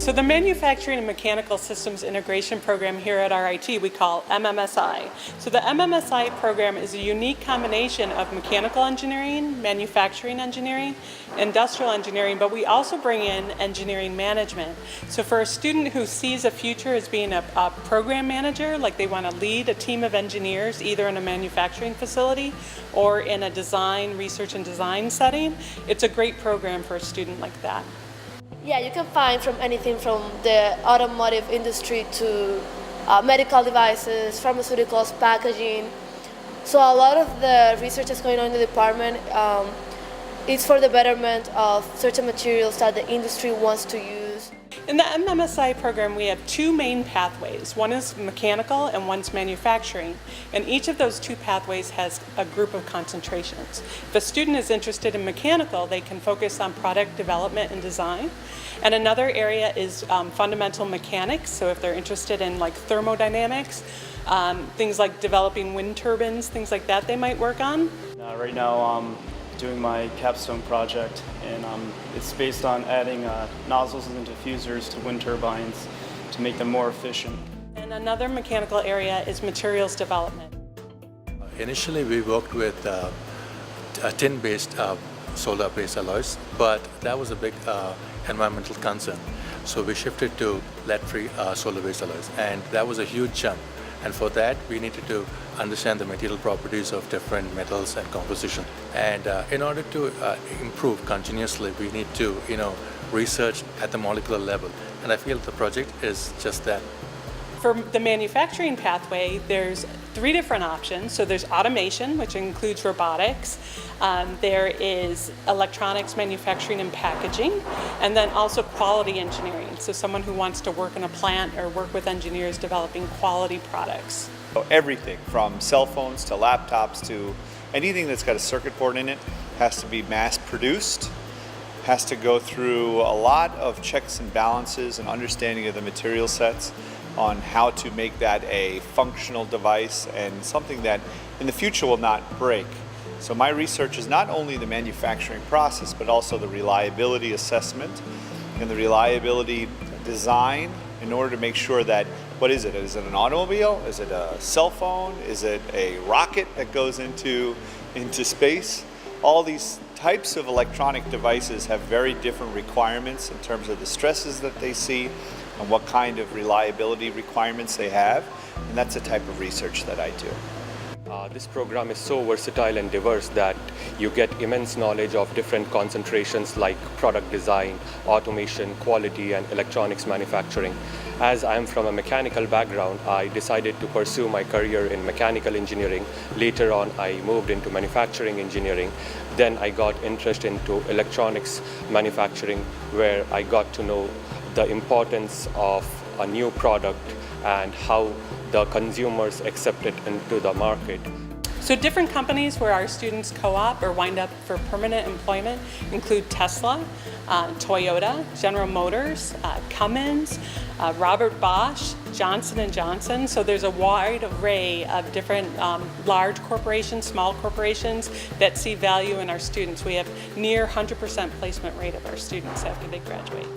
So the Manufacturing and Mechanical Systems Integration Program here at RIT we call MMSI. So the MMSI program is a unique combination of mechanical engineering, manufacturing engineering, industrial engineering, but we also bring in engineering management. So for a student who sees a future as being a program manager, like they want to lead a team of engineers either in a manufacturing facility or in a design, research and design setting, it's a great program for a student like that. Yeah, you can find from anything from the automotive industry to medical devices, pharmaceuticals, packaging. So a lot of the research that's going on in the department is for the betterment of certain materials that the industry wants to use. In the MMSI program, we have two main pathways. One is mechanical and one's manufacturing. And each of those two pathways has a group of concentrations. If a student is interested in mechanical, they can focus on product development and design. And another area is fundamental mechanics. So if they're interested in like thermodynamics, things like developing wind turbines, things like that they might work on. Right now I'm doing my capstone project, and it's based on adding nozzles and diffusers to wind turbines to make them more efficient. And another mechanical area is materials development. Initially we worked with tin-based solar-based alloys, but that was a big environmental concern. So we shifted to lead-free solar-based alloys, and that was a huge jump. And for that, we needed to understand the material properties of different metals and composition. And in order to improve continuously, we need to, research at the molecular level. And I feel the project is just that. For the manufacturing pathway, there's three different options. So there's automation, which includes robotics. There is electronics, manufacturing, and packaging. And then also quality engineering. So someone who wants to work in a plant or work with engineers developing quality products. Everything from cell phones to laptops to anything that's got a circuit board in it has to be mass produced, has to go through a lot of checks and balances and understanding of the material sets on how to make that a functional device and something that in the future will not break. So my research is not only the manufacturing process, but also the reliability assessment and the reliability design in order to make sure that, what is it? Is it an automobile? Is it a cell phone? Is it a rocket that goes into space? All these types of electronic devices have very different requirements in terms of the stresses that they see and what kind of reliability requirements they have, and that's the type of research that I do. This program is so versatile and diverse that you get immense knowledge of different concentrations like product design, automation, quality, and electronics manufacturing. As I am from a mechanical background, I decided to pursue my career in mechanical engineering. Later on, I moved into manufacturing engineering. Then I got interested into electronics manufacturing, where I got to know the importance of a new product and how the consumers accept it into the market. So different companies where our students co-op or wind up for permanent employment include Tesla, Toyota, General Motors, Cummins, Robert Bosch, Johnson & Johnson. So there's a wide array of different large corporations, small corporations that see value in our students. We have near 100% placement rate of our students after they graduate.